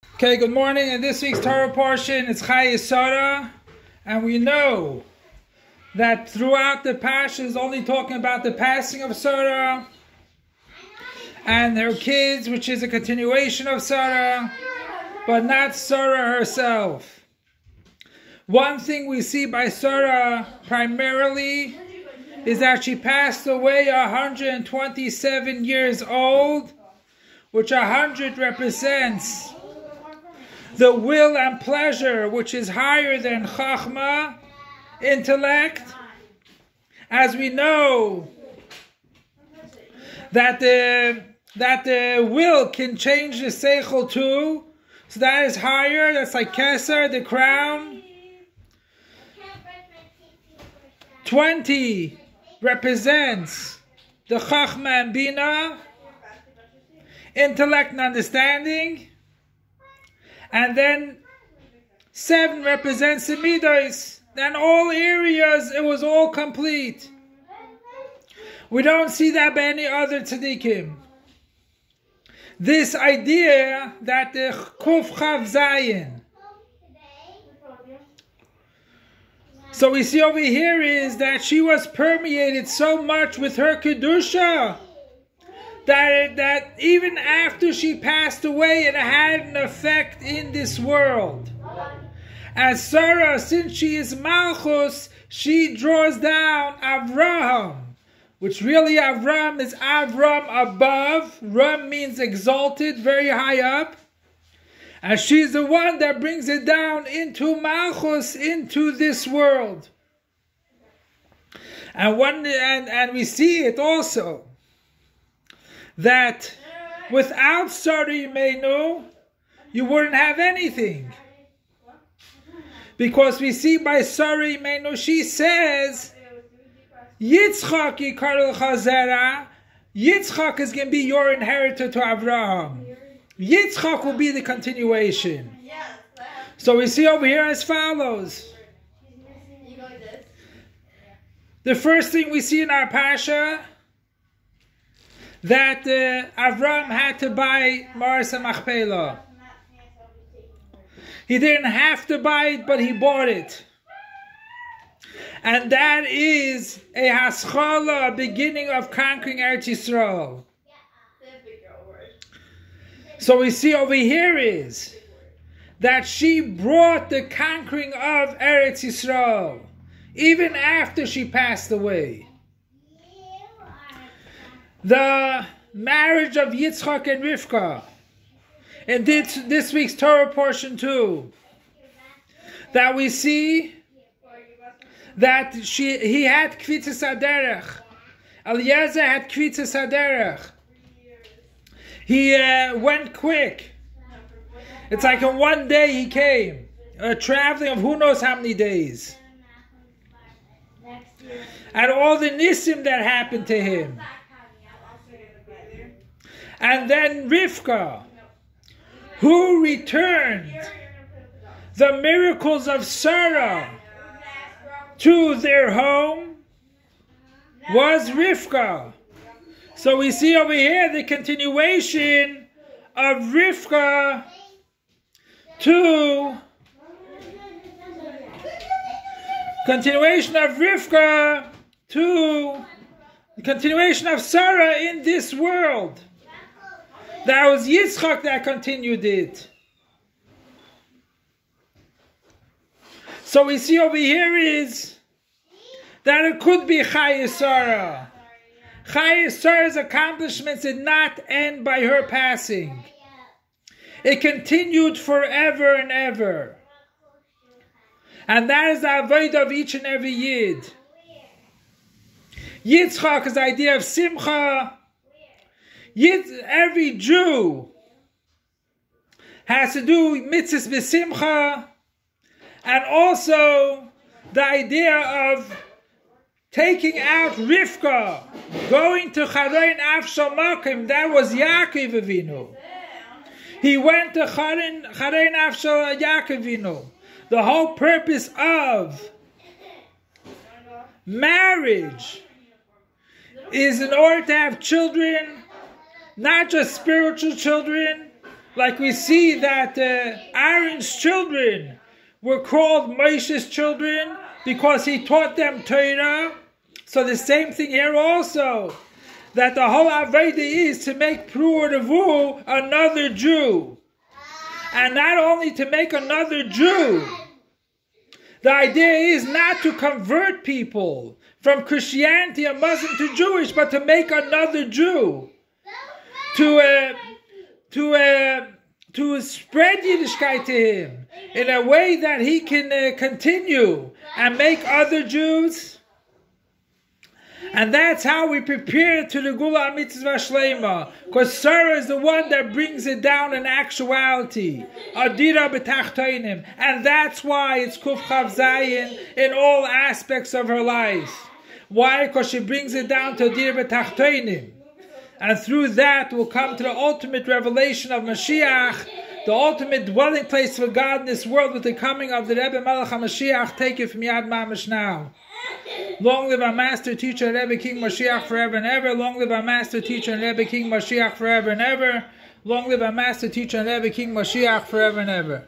Okay, good morning. In this week's Torah portion, it's chayei Sara, and we know that throughout the Parsha is only talking about the passing of Sara and her kids, which is a continuation of Sara, but not Sara herself. One thing we see by Sara primarily is that she passed away 127 years old, which 100 represents the will and pleasure, which is higher than chachma, intellect. As we know that the will can change the seichel too, so that is higher. That's like Keser, the crown. 20 represents the chachma and bina, intellect and understanding. And then 7 represents the midos. Then all areas, it was all complete. We don't see that by any other tzaddikim. This idea that the kuf chav zayin. So we see over here is that she was permeated so much with her kedusha that even after she passed away, it had an effect in this world. As Sara, since she is Malchus, she draws down Avraham, which really Avram is Avram above. Ram means exalted, very high up. And she's the one that brings it down into Malchus, into this world. And we see it also, that without Sara Imenu, you wouldn't have anything. Because we see by Sara Imenu, she says, Yitzchak yikar l'chazera, Yitzchak is going to be your inheritor to Abraham. Yitzchak will be the continuation. So we see over here as follows. The first thing we see in our Pasha, that Avram had to buy Maras Machpelah. He didn't have to buy it, but he bought it. And that is a haschala, a beginning of conquering Eretz Yisrael. So we see over here is that she brought the conquering of Eretz Yisrael, even after she passed away. The marriage of Yitzchak and Rivka, and this week's Torah portion too, that we see that he had kvitzas haderech. Eliezer had kvitzas haderech. He went quick. It's like in one day he came, traveling of who knows how many days, and all the nisim that happened to him. And then Rivka, who returned the miracles of Sara to their home, was Rivka. So we see over here the continuation of Rivka to the continuation of Sara in this world. That was Yitzchak that continued it. So we see over here is that it could be chayei Sara. Chayei Sara's accomplishments did not end by her passing. It continued forever and ever. And that is the avodah of each and every Yid. Yitzchak is the idea of simcha. Every Jew has to do mitzvahs b'simcha, and also the idea of taking out Rivka, going to Charein Afshal Makim. That was Yaakov Avinu. He went to Charein Afshal Yaakov Avinu. The whole purpose of marriage is in order to have children, not just spiritual children, Like we see that Aaron's children were called Moshe's children because he taught them Torah. So the same thing here also, that the whole Aveda is to make Pru Revu another Jew. And not only to make another Jew, the idea is not to convert people from Christianity and Muslim to Jewish, but to make another Jew. To spread Yiddishkeit to him in a way that he can continue and make other Jews. And that's how we prepare to the Gula Mitzvah Shlema. Because Sara is the one that brings it down in actuality. Adira b'tachtoinim. And that's why it's Kuf Chav Zayin in all aspects of her life. Why? Because she brings it down to Adira b'tachtoinim. And through that we'll come to the ultimate revelation of Mashiach, the ultimate dwelling place for God in this world with the coming of the Rebbe Melech HaMashiach. Take it from Yad Mamash now. Long live our master teacher Rebbe King Mashiach forever and ever. Long live our master teacher and Rebbe King Mashiach forever and ever. Long live our master teacher and Rebbe King Mashiach forever and ever.